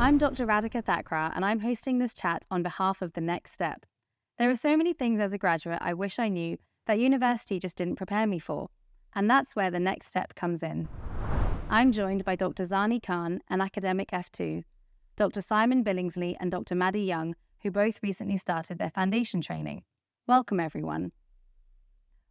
I'm Dr. Radhika Thakrar, and I'm hosting this chat on behalf of The Next Step. There are so many things as a graduate I wish I knew that university just didn't prepare me for, and that's where The Next Step comes in. I'm joined by Dr. Zani Khan, an academic F2, Dr. Simon Billingsley and Dr. Maddie Young, who both recently started their foundation training. Welcome, everyone.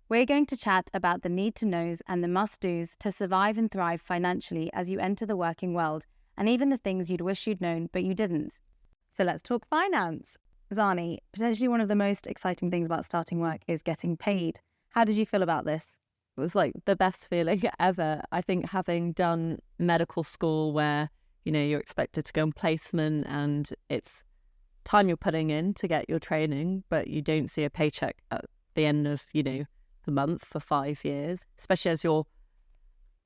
We're going to chat about the need-to-knows and the must-dos to survive and thrive financially as you enter the working world, and even the things you'd wish you'd known but you didn't. So let's talk finance. Zani, potentially one of the most exciting things about starting work is getting paid. How did you feel about this? It was like the best feeling ever. I think having done medical school where, you're expected to go on placement and it's time you're putting in to get your training, but you don't see a paycheck at the end of, the month for 5 years, especially as you're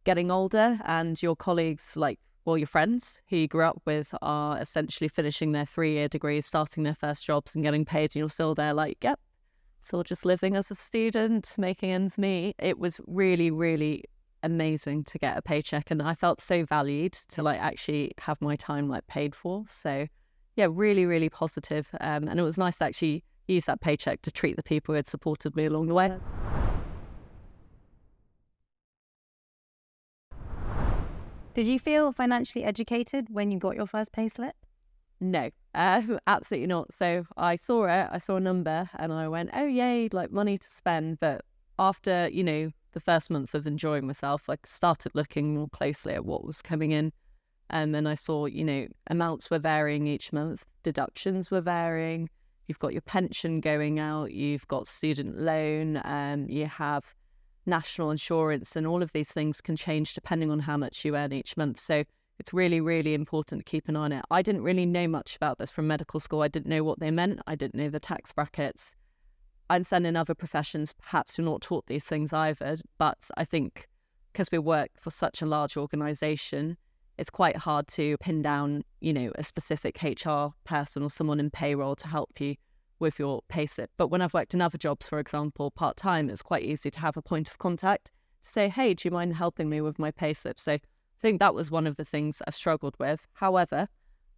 getting older and your colleagues, your friends who you grew up with are essentially finishing their 3-year degrees, starting their first jobs and getting paid, and you're still there yep, still just living as a student, making ends meet. It was really, really amazing to get a paycheck, and I felt so valued to actually have my time paid for. So yeah, really, really positive. And it was nice to actually use that paycheck to treat the people who had supported me along the way. Did you feel financially educated when you got your first payslip? No, absolutely not. So I saw a number and I went, oh yay, money to spend. But after, the first month of enjoying myself, I started looking more closely at what was coming in. And then I saw, amounts were varying each month, deductions were varying. You've got your pension going out, you've got student loan, you have national insurance, and all of these things can change depending on how much you earn each month. So it's really, really important to keep an eye on it. I didn't really know much about this from medical school. I didn't know what they meant. I didn't know the tax brackets. I understand in other professions, perhaps you're not taught these things either. But I think because we work for such a large organisation, it's quite hard to pin down, a specific HR person or someone in payroll to help you with your payslip. But when I've worked in other jobs, for example, part-time, it's quite easy to have a point of contact to say, hey, do you mind helping me with my payslip? So I think that was one of the things I struggled with. However,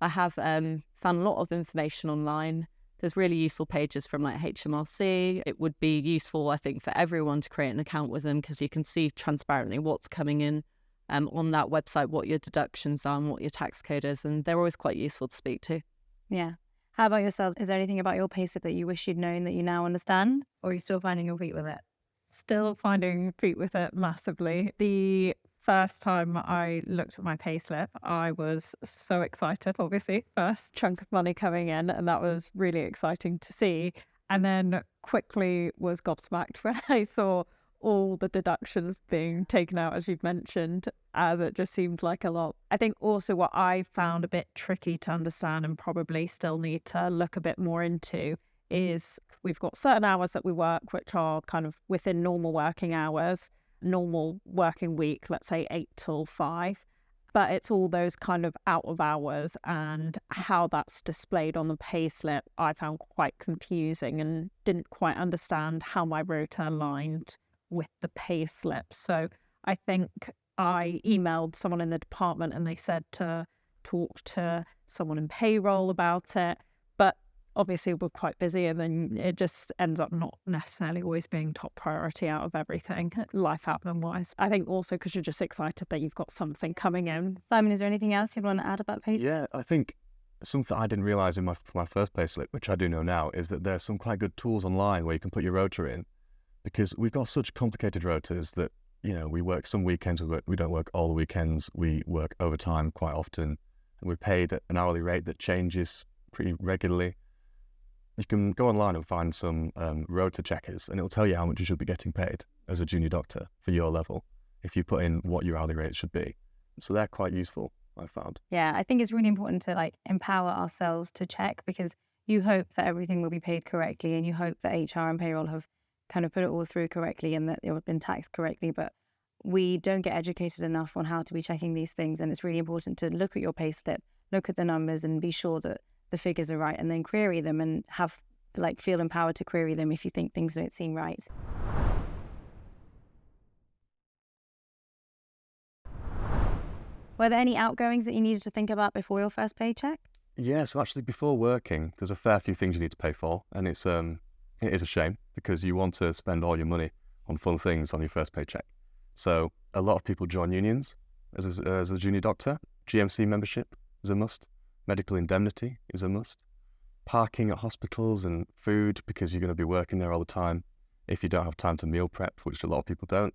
I have found a lot of information online. There's really useful pages from HMRC. It would be useful, I think, for everyone to create an account with them because you can see transparently what's coming in on that website, what your deductions are and what your tax code is. And they're always quite useful to speak to. Yeah. How about yourself? Is there anything about your payslip that you wish you'd known that you now understand? Or are you still finding your feet with it? Still finding feet with it massively. The first time I looked at my payslip, I was so excited, obviously. First chunk of money coming in, and that was really exciting to see. And then quickly was gobsmacked when I saw all the deductions being taken out, as you've mentioned, as it just seemed like a lot. I think also what I found a bit tricky to understand and probably still need to look a bit more into is we've got certain hours that we work, which are kind of within normal working hours, normal working week, let's say 8 till 5. But it's all those kind of out of hours, and how that's displayed on the payslip I found quite confusing and didn't quite understand how my rota aligned with the payslip. So I think I emailed someone in the department and they said to talk to someone in payroll about it. But obviously we're quite busy, and then it just ends up not necessarily always being top priority out of everything, life admin wise. I think also because you're just excited that you've got something coming in. Simon, is there anything else you'd want to add about payslip? Yeah, I think something I didn't realise in my first payslip, which I do know now, is that there's some quite good tools online where you can put your rota in, because we've got such complicated rotas that, we work some weekends, we don't work all the weekends, we work overtime quite often, and we're paid at an hourly rate that changes pretty regularly. You can go online and find some rota checkers, and it'll tell you how much you should be getting paid as a junior doctor for your level if you put in what your hourly rate should be. So they're quite useful, I found. Yeah, I think it's really important to empower ourselves to check, because you hope that everything will be paid correctly, and you hope that HR and payroll have kind of put it all through correctly and that it have been taxed correctly. But we don't get educated enough on how to be checking these things, and it's really important to look at your payslip, look at the numbers, and be sure that the figures are right, and then query them and have feel empowered to query them if you think things don't seem right. Were there any outgoings that you needed to think about before your first paycheck? Yeah, so actually before working, there's a fair few things you need to pay for, and it is a shame because you want to spend all your money on fun things on your first paycheck. So a lot of people join unions as a junior doctor. GMC membership is a must. Medical indemnity is a must. Parking at hospitals and food because you're going to be working there all the time if you don't have time to meal prep, which a lot of people don't.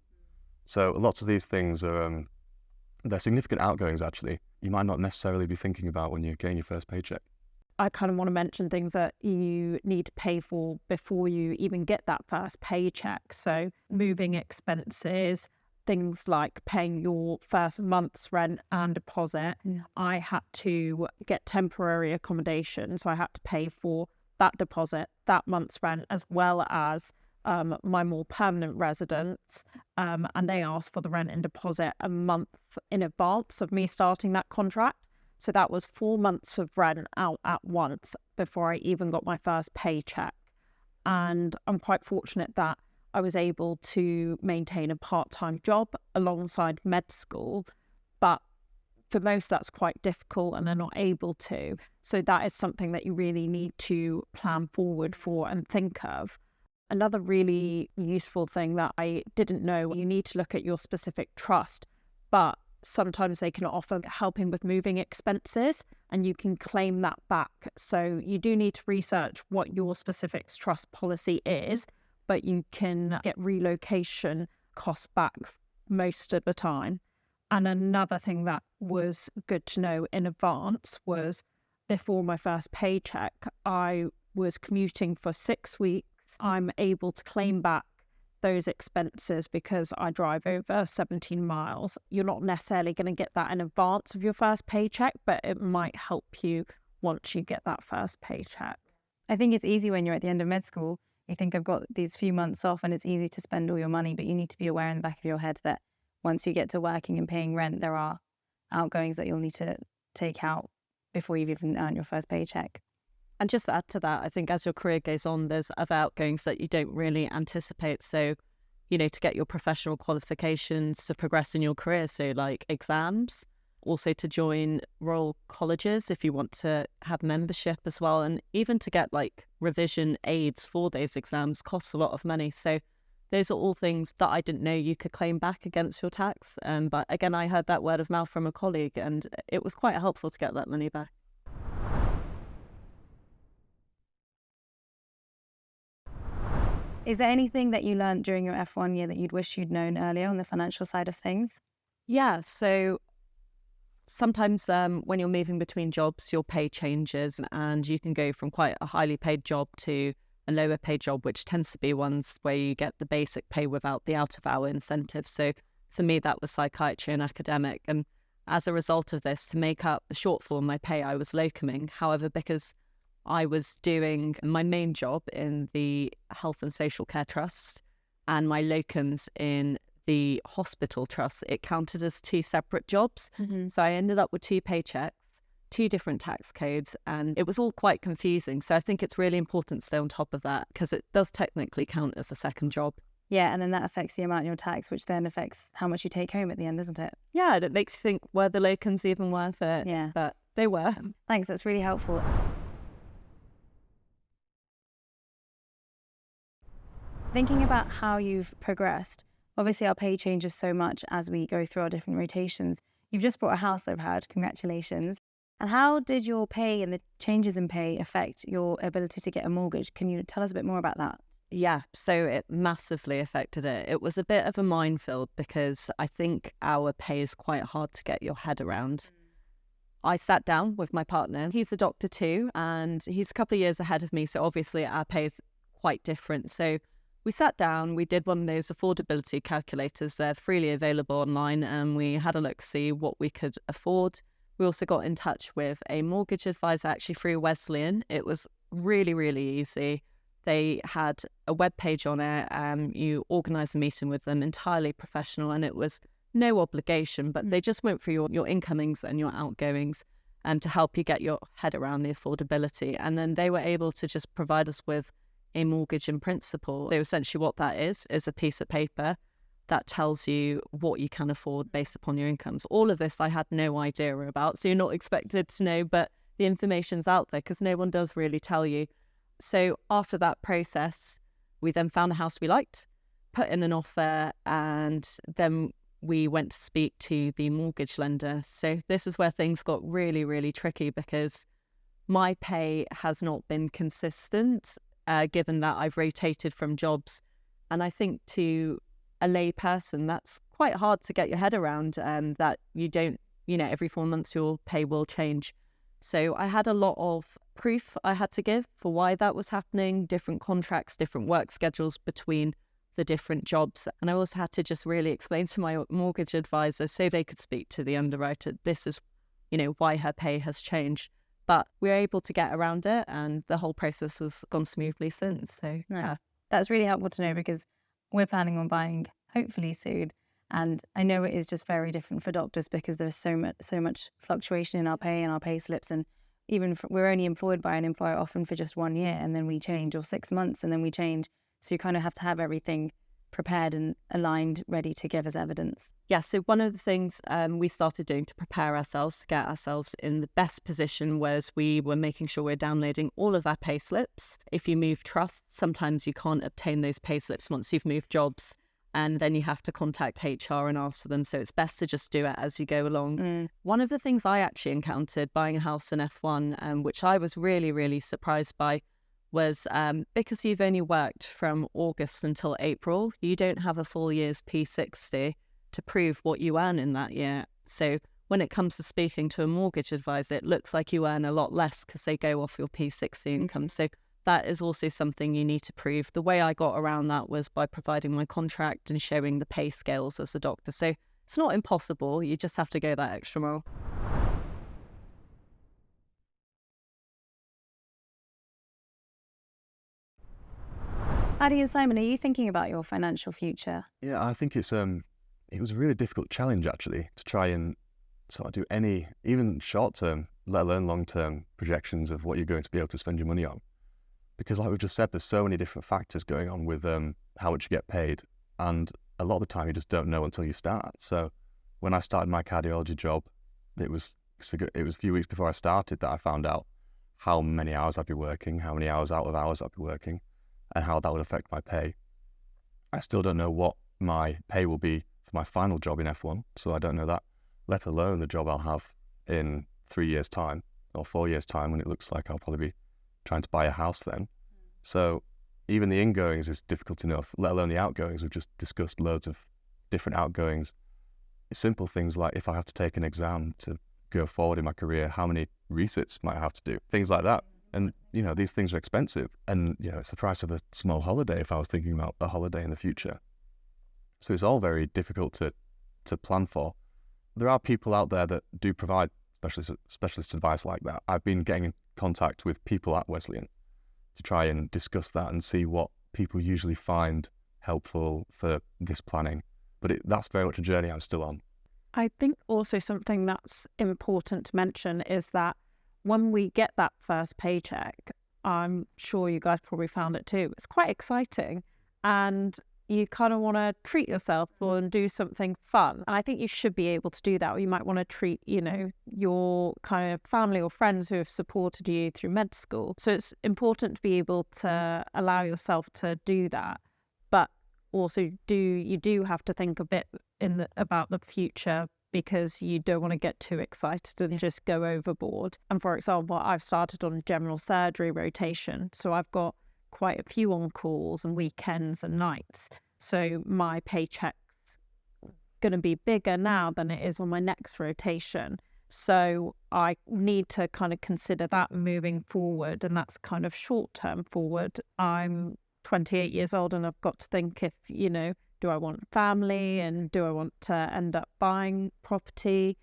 So lots of these things are they're significant outgoings actually. You might not necessarily be thinking about when you're getting your first paycheck. I kind of want to mention things that you need to pay for before you even get that first paycheck. So moving expenses, things like paying your first month's rent and deposit. I had to get temporary accommodation, so I had to pay for that deposit, that month's rent, as well as my more permanent residence. And they asked for the rent and deposit a month in advance of me starting that contract. So that was 4 months of rent out at once before I even got my first paycheck. And I'm quite fortunate that I was able to maintain a part-time job alongside med school. But for most, that's quite difficult and they're not able to. So that is something that you really need to plan forward for and think of. Another really useful thing that I didn't know, you need to look at your specific trust, but sometimes they can offer helping with moving expenses and you can claim that back. So you do need to research what your specific trust policy is, but you can get relocation costs back most of the time. And another thing that was good to know in advance was before my first paycheck, I was commuting for 6 weeks. I'm able to claim back those expenses because I drive over 17 miles. You're not necessarily going to get that in advance of your first paycheck, but it might help you once you get that first paycheck. I think it's easy when you're at the end of med school. You think I've got these few months off and it's easy to spend all your money, but you need to be aware in the back of your head that once you get to working and paying rent, there are outgoings that you'll need to take out before you've even earned your first paycheck. And just to add to that, I think as your career goes on, there's other outgoings that you don't really anticipate. So, you know, to get your professional qualifications, to progress in your career, so like exams, also to join Royal Colleges if you want to have membership as well. And even to get like revision aids for those exams costs a lot of money. So those are all things that I didn't know you could claim back against your tax. But again, I heard that word of mouth from a colleague and it was quite helpful to get that money back. Is there anything that you learned during your F1 year that you'd wish you'd known earlier on the financial side of things? Yeah, so sometimes when you're moving between jobs, your pay changes and you can go from quite a highly paid job to a lower paid job, which tends to be ones where you get the basic pay without the out-of-hour incentives. So for me, that was psychiatry and academic. And as a result of this, to make up the shortfall in my pay, I was locuming. However, because I was doing my main job in the Health and Social Care Trust and my locums in the hospital trust, it counted as 2 separate jobs. So I ended up with 2 paychecks, 2 different tax codes, and it was all quite confusing. So I think it's really important to stay on top of that because it does technically count as a second job. Yeah, and then that affects the amount in your tax, which then affects how much you take home at the end, doesn't it? Yeah, and it makes you think, were the locums even worth it? Yeah. But they were. Thanks, that's really helpful. Thinking about how you've progressed, obviously our pay changes so much as we go through our different rotations. You've just bought a house, I've heard. Congratulations. And how did your pay and the changes in pay affect your ability to get a mortgage? Can you tell us a bit more about that? Yeah, so it massively affected it. It was a bit of a minefield because I think our pay is quite hard to get your head around. I sat down with my partner. He's a doctor too, and he's a couple of years ahead of me. So obviously our pay is quite different. So we sat down, we did one of those affordability calculators. They're freely available online, and we had a look to see what we could afford. We also got in touch with a mortgage advisor actually through Wesleyan. It was really, really easy. They had a web page on it. You organised a meeting with them, entirely professional, and it was no obligation, but they just went through your incomings and your outgoings to help you get your head around the affordability. And then they were able to just provide us with a mortgage in principle. So essentially what that is a piece of paper that tells you what you can afford based upon your incomes. All of this I had no idea about, so you're not expected to know, but the information's out there because no one does really tell you. So after that process, we then found a house we liked, put in an offer, and then we went to speak to the mortgage lender. So this is where things got really, really tricky because my pay has not been consistent, given that I've rotated from jobs. And I think to a lay person, that's quite hard to get your head around, that you don't, every 4 months your pay will change. So I had a lot of proof I had to give for why that was happening, different contracts, different work schedules between the different jobs. And I also had to just really explain to my mortgage advisor so they could speak to the underwriter, this is, why her pay has changed. But we were able to get around it and the whole process has gone smoothly since. So yeah. That's really helpful to know because we're planning on buying hopefully soon. And I know it is just very different for doctors because there's so much fluctuation in our pay and our pay slips. And even we're only employed by an employer often for just 1 year and then we change, or 6 months and then we change. So you kind of have to have everything prepared and aligned, ready to give as evidence. Yeah, so one of the things we started doing to prepare ourselves, to get ourselves in the best position, was we were making sure we're downloading all of our pay slips. If you move trusts, sometimes you can't obtain those pay slips once you've moved jobs, and then you have to contact HR and ask for them. So it's best to just do it as you go along. One of the things I actually encountered buying a house in F1, which I was really, really surprised by, was because you've only worked from August until April, you don't have a full year's P60 to prove what you earn in that year. So when it comes to speaking to a mortgage advisor, it looks like you earn a lot less because they go off your P60 income. So that is also something you need to prove. The way I got around that was by providing my contract and showing the pay scales as a doctor. So it's not impossible, you just have to go that extra mile. Addy and Simon, are you thinking about your financial future? Yeah, I think it was a really difficult challenge actually to try and sort of do any, even short-term, let alone long-term projections of what you're going to be able to spend your money on. Because like we've just said, there's so many different factors going on with how much you get paid. And a lot of the time you just don't know until you start. So when I started my cardiology job, it was a few weeks before I started that I found out how many hours I'd be working, how many hours out of hours I'd be working, and how that would affect my pay. I still don't know what my pay will be for my final job in F1, so I don't know that, let alone the job I'll have in 3 years' time or 4 years' time when it looks like I'll probably be trying to buy a house then. So even the ingoings is difficult enough, let alone the outgoings. We've just discussed loads of different outgoings. Simple things like if I have to take an exam to go forward in my career, how many resits might I have to do, things like that. And, these things are expensive. And, it's the price of a small holiday if I was thinking about a holiday in the future. So it's all very difficult to plan for. There are people out there that do provide specialist advice like that. I've been getting in contact with people at Wesleyan to try and discuss that and see what people usually find helpful for this planning. But that's very much a journey I'm still on. I think also something that's important to mention is that when we get that first paycheck, I'm sure you guys probably found it too, it's quite exciting and you kind of want to treat yourself and do something fun. And I think you should be able to do that. Or you might want to treat, your kind of family or friends who have supported you through med school. So it's important to be able to allow yourself to do that. But also you do have to think a bit about the future, because you don't want to get too excited and just go overboard. And for example, I've started on general surgery rotation. So I've got quite a few on-calls and weekends and nights. So my paycheck's going to be bigger now than it is on my next rotation. So I need to kind of consider that moving forward. And that's kind of short-term forward. I'm 28 years old and I've got to think if, do I want family and do I want to end up buying property?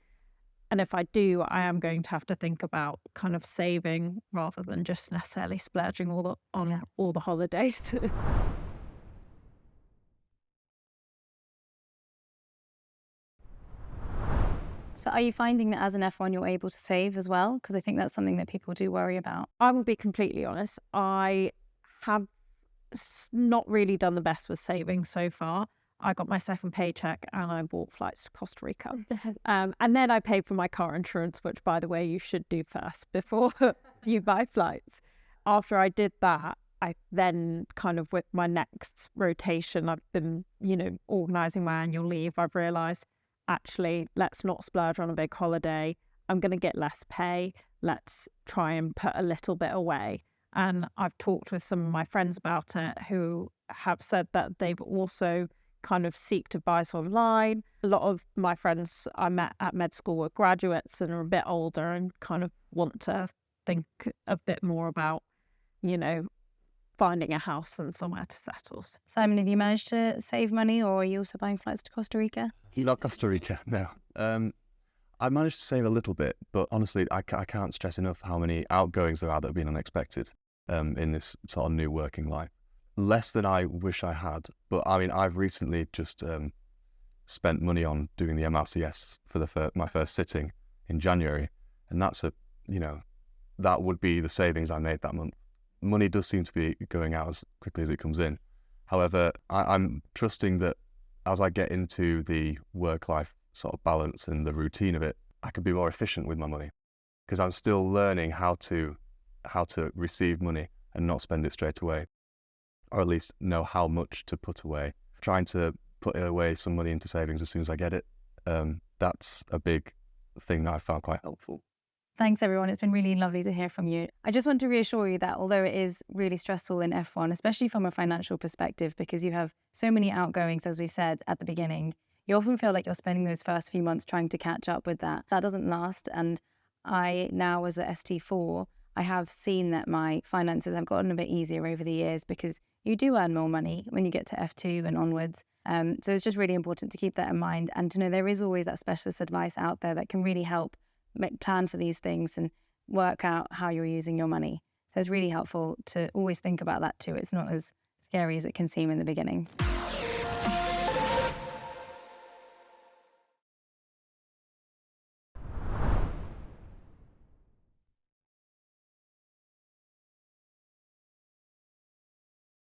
And if I do, I am going to have to think about kind of saving rather than just necessarily splurging on all the holidays. So are you finding that as an F1 you're able to save as well? Because I think that's something that people do worry about. I will be completely honest. I have not really done the best with saving so far. I got my second paycheck and I bought flights to Costa Rica. And then I paid for my car insurance, which, by the way, you should do first before you buy flights. After I did that, I then kind of, with my next rotation, I've been, organising my annual leave. I've realised, actually, let's not splurge on a big holiday. I'm going to get less pay. Let's try and put a little bit away. And I've talked with some of my friends about it who have said that they've also kind of seeked advice online. A lot of my friends I met at med school were graduates and are a bit older and kind of want to think a bit more about, finding a house and somewhere to settle. Simon, have you managed to save money, or are you also buying flights to Costa Rica? Not Costa Rica, no. I managed to save a little bit, but honestly, I can't stress enough how many outgoings there are that have been unexpected in this sort of new working life. Less than I wish I had, but I mean, I've recently just spent money on doing the MRCS for my first sitting in January, and that would be the savings I made that month. Money does seem to be going out as quickly as it comes in. However, I'm trusting that as I get into the work-life sort of balance and the routine of it, I can be more efficient with my money, because I'm still learning how to receive money and not spend it straight away, or at least know how much to put away. Trying to put away some money into savings as soon as I get it. That's a big thing that I found quite helpful. Thanks, everyone. It's been really lovely to hear from you. I just want to reassure you that although it is really stressful in F1, especially from a financial perspective, because you have so many outgoings, as we've said at the beginning, you often feel like you're spending those first few months trying to catch up with that. That doesn't last. And I now, as a ST4, I have seen that my finances have gotten a bit easier over the years, because you do earn more money when you get to F2 and onwards. So it's just really important to keep that in mind, and to know there is always that specialist advice out there that can really help plan for these things and work out how you're using your money. So it's really helpful to always think about that too. It's not as scary as it can seem in the beginning.